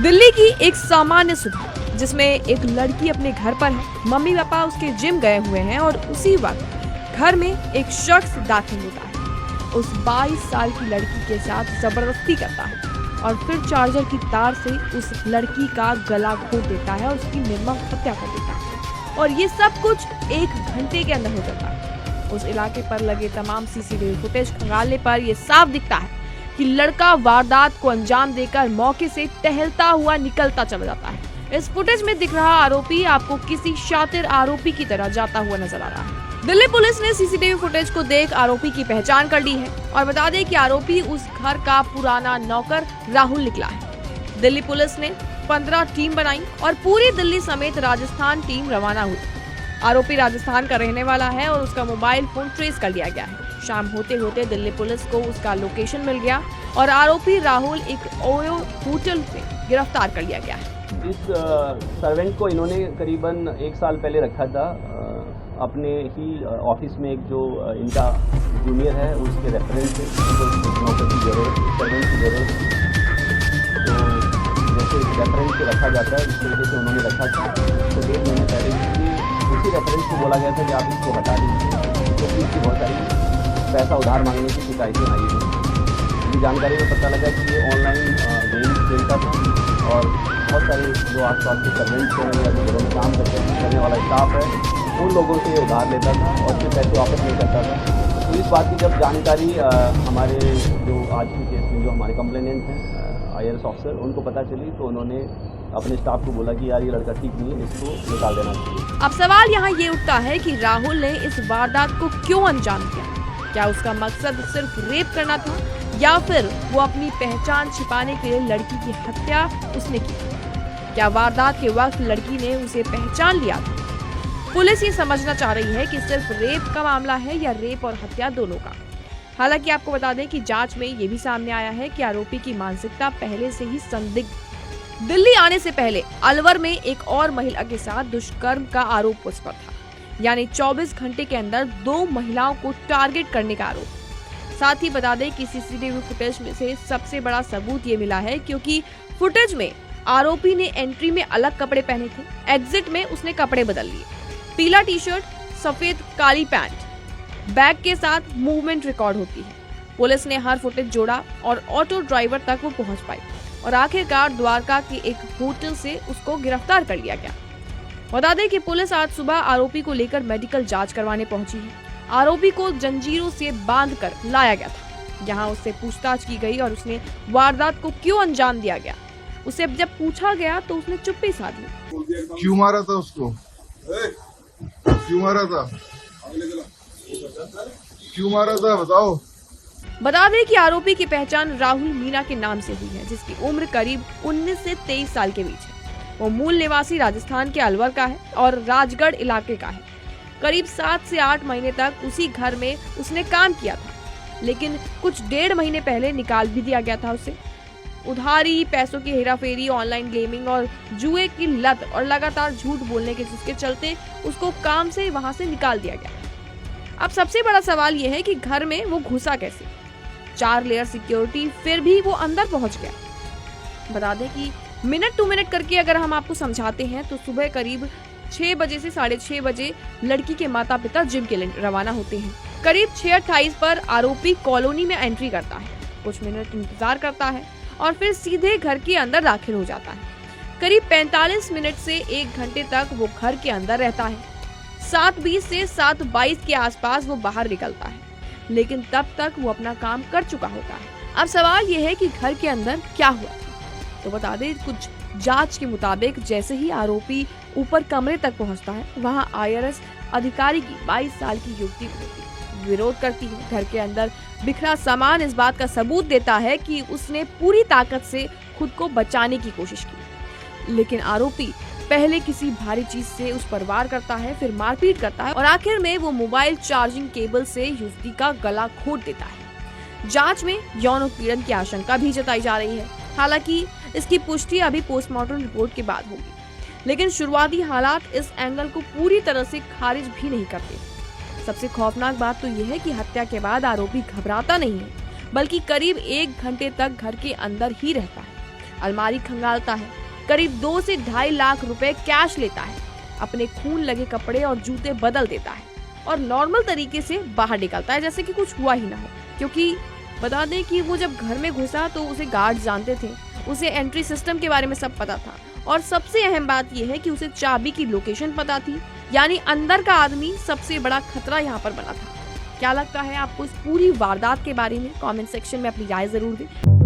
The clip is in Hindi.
दिल्ली की एक सामान्य सुबह जिसमें एक लड़की अपने घर पर है, मम्मी पापा उसके जिम गए हुए हैं और उसी वक्त घर में एक शख्स दाखिल होता है। उस 22 साल की लड़की के साथ जबरदस्ती करता है और फिर चार्जर की तार से उस लड़की का गला घोट देता है और उसकी निर्मम हत्या कर देता है। और ये सब कुछ 1 घंटे के अंदर हो जाता है। उस इलाके पर लगे तमाम सीसीटीवी फुटेज खंगालने पर यह साफ दिखता है कि लड़का वारदात को अंजाम देकर मौके से टहलता हुआ निकलता चला जाता है। इस फुटेज में दिख रहा आरोपी आपको किसी शातिर आरोपी की तरह जाता हुआ नजर आ रहा है। दिल्ली पुलिस ने सीसीटीवी फुटेज को देख आरोपी की पहचान कर ली है और बता दें कि आरोपी उस घर का पुराना नौकर राहुल निकला है। दिल्ली पुलिस ने 15 टीम बनाई और पूरी दिल्ली समेत राजस्थान टीम रवाना हुई। आरोपी राजस्थान का रहने वाला है और उसका मोबाइल फोन ट्रेस कर लिया गया है। शाम होते होते दिल्ली पुलिस को उसका लोकेशन मिल गया और आरोपी राहुल एक ओयो होटल में गिरफ्तार कर लिया गया है। इस सर्वेंट को इन्होंने करीबन 1 साल पहले रखा था अपने ही ऑफिस में। एक जो इनका जूनियर है उसके रेफरेंस से नौकर की जरूरत, सर्वेंट की जरूरत, तो जैसे रेफरेंस से रखा जाता है इस तरीके से उन्होंने रखा था। तो 1.5 महीने पहले उसी रेफरेंस को बोला गया था कि आप इसको हटा दीजिए, क्योंकि इसकी बहुत सारी पैसा उधार मांगने की शिकायतें आई हैं। मुझे जानकारी में पता लगा कि ये ऑनलाइन गेम खेलता था और बहुत सारे जो आसपास के सर्वेंट्स हैं या जो घरों में काम करने वाला स्टाफ है उन लोगों से उधार लेता था और फिर पैसे वापस नहीं करता था। तो इस बात की जब जानकारी हमारे जो आज के केस में जो हमारे कंप्लेनेंट हैं IRS ऑफिसर, उनको पता चली तो उन्होंने अपने स्टाफ को बोला कि यार ये लड़का ठीक नहीं है, इसको निकाल देना चाहिए। अब सवाल यहाँ ये उठता है कि राहुल ने इस वारदात को क्यों अंजाम दिया? क्या उसका मकसद सिर्फ रेप करना था या फिर वो अपनी पहचान छिपाने के लिए लड़की की हत्या उसने की? क्या वारदात के वक्त लड़की ने उसे पहचान लिया था? पुलिस ये समझना चाह रही है कि सिर्फ रेप का मामला है या रेप और हत्या दोनों का। हालांकि आपको बता दें कि जांच में ये भी सामने आया है कि आरोपी की मानसिकता पहले से ही संदिग्ध। दिल्ली आने से पहले अलवर में एक और महिला के साथ दुष्कर्म का आरोप उस पर था, यानी 24 घंटे के अंदर 2 महिलाओं को टारगेट करने का आरोप। साथ ही बता दें कि सीसीटीवी फुटेज में से सबसे बड़ा सबूत ये मिला है क्योंकि फुटेज में आरोपी ने एंट्री में अलग कपड़े पहने थे, एग्जिट में उसने कपड़े बदल लिए। पीला टी-शर्ट, सफेद काली पैंट, बैग के साथ मूवमेंट रिकॉर्ड होती है। पुलिस ने हर फुटेज जोड़ा और ऑटो ड्राइवर तक वो पहुंच पाई और आखिरकार द्वारका के एक होटल से उसको गिरफ्तार कर लिया गया। बता दें कि पुलिस आज सुबह आरोपी को लेकर मेडिकल जांच करवाने पहुंची है। आरोपी को जंजीरों से बांधकर लाया गया था। यहाँ उससे पूछताछ की गई और उसने वारदात को क्यों अंजाम दिया गया, उसे जब पूछा गया तो उसने चुप्पी साध ली। क्यों मारा था उसको? क्यों मारा था? क्यों मारा था बताओ। बता दें कि आरोपी की पहचान राहुल मीना के नाम से हुई है, जिसकी उम्र करीब 19 से 23 साल के बीच है। वो मूल निवासी राजस्थान के अलवर का है और राजगढ़ इलाके का है। करीब 7 से 8 महीने तक उसी घर में उसने काम किया था, लेकिन कुछ 1.5 महीने पहले निकाल भी दिया गया था उसे। उधारी, पैसों की हेराफेरी, ऑनलाइन गेमिंग और जुए की लत और लगातार झूठ बोलने के जिसके चलते उसको काम से वहां से निकाल दिया गया। अब सबसे बड़ा सवाल ये है कि घर में वो घुसा कैसे? 4 लेयर सिक्योरिटी, फिर भी वो अंदर पहुंच गया। बता दें कि मिनट टू मिनट करके अगर हम आपको समझाते हैं तो सुबह करीब 6 बजे से 6:30 बजे लड़की के माता पिता जिम के लिए रवाना होते हैं। करीब 6:28 पर आरोपी कॉलोनी में एंट्री करता है, कुछ मिनट इंतजार करता है और फिर सीधे घर के अंदर दाखिल हो जाता है। करीब 45 मिनट से 1 घंटे तक वो घर के अंदर रहता है। 7:20 से 7:22 के आसपास वो बाहर निकलता है, लेकिन तब तक वो अपना काम कर चुका होता है। अब सवाल यह है कि घर के अंदर क्या हुआ था। तो बता दें, कुछ जांच के मुताबिक जैसे ही आरोपी ऊपर कमरे तक पहुंचता है, वहां IRS अधिकारी की 22 साल की युवती विरोध करती है। घर के अंदर बिखरा सामान इस बात का सबूत देता है कि उसने पूरी ताकत से खुद को बचाने की कोशिश की, लेकिन आरोपी पहले किसी भारी चीज से उस पर वार करता है, फिर मारपीट करता है और आखिर में वो मोबाइल चार्जिंग केबल से युवती का गला घोट देता है। जांच में यौन उत्पीड़न की आशंका भी जताई जा रही है। हालांकि इसकी पुष्टि अभी पोस्टमार्टम रिपोर्ट के बाद होगी, लेकिन शुरुआती हालात इस एंगल को पूरी तरह से खारिज भी नहीं करते। सबसे खौफनाक बात तो यह है कि हत्या के बाद आरोपी घबराता नहीं है, बल्कि करीब 1 घंटे तक घर के अंदर ही रहता है। अलमारी खंगालता है, करीब 2 से 2.5 लाख रुपए कैश लेता है, अपने खून लगे कपड़े और जूते बदल देता है और नॉर्मल तरीके से बाहर निकलता है, जैसे कि कुछ हुआ ही ना हो। क्योंकि बता दें कि वो जब घर में घुसा तो उसे गार्ड जानते थे, उसे एंट्री सिस्टम के बारे में सब पता था और सबसे अहम बात यह है कि उसे चाबी की लोकेशन पता थी। यानी अंदर का आदमी सबसे बड़ा खतरा यहाँ पर बना था। क्या लगता है आपको इस पूरी वारदात के बारे में? कमेंट सेक्शन में अपनी राय जरूर दें।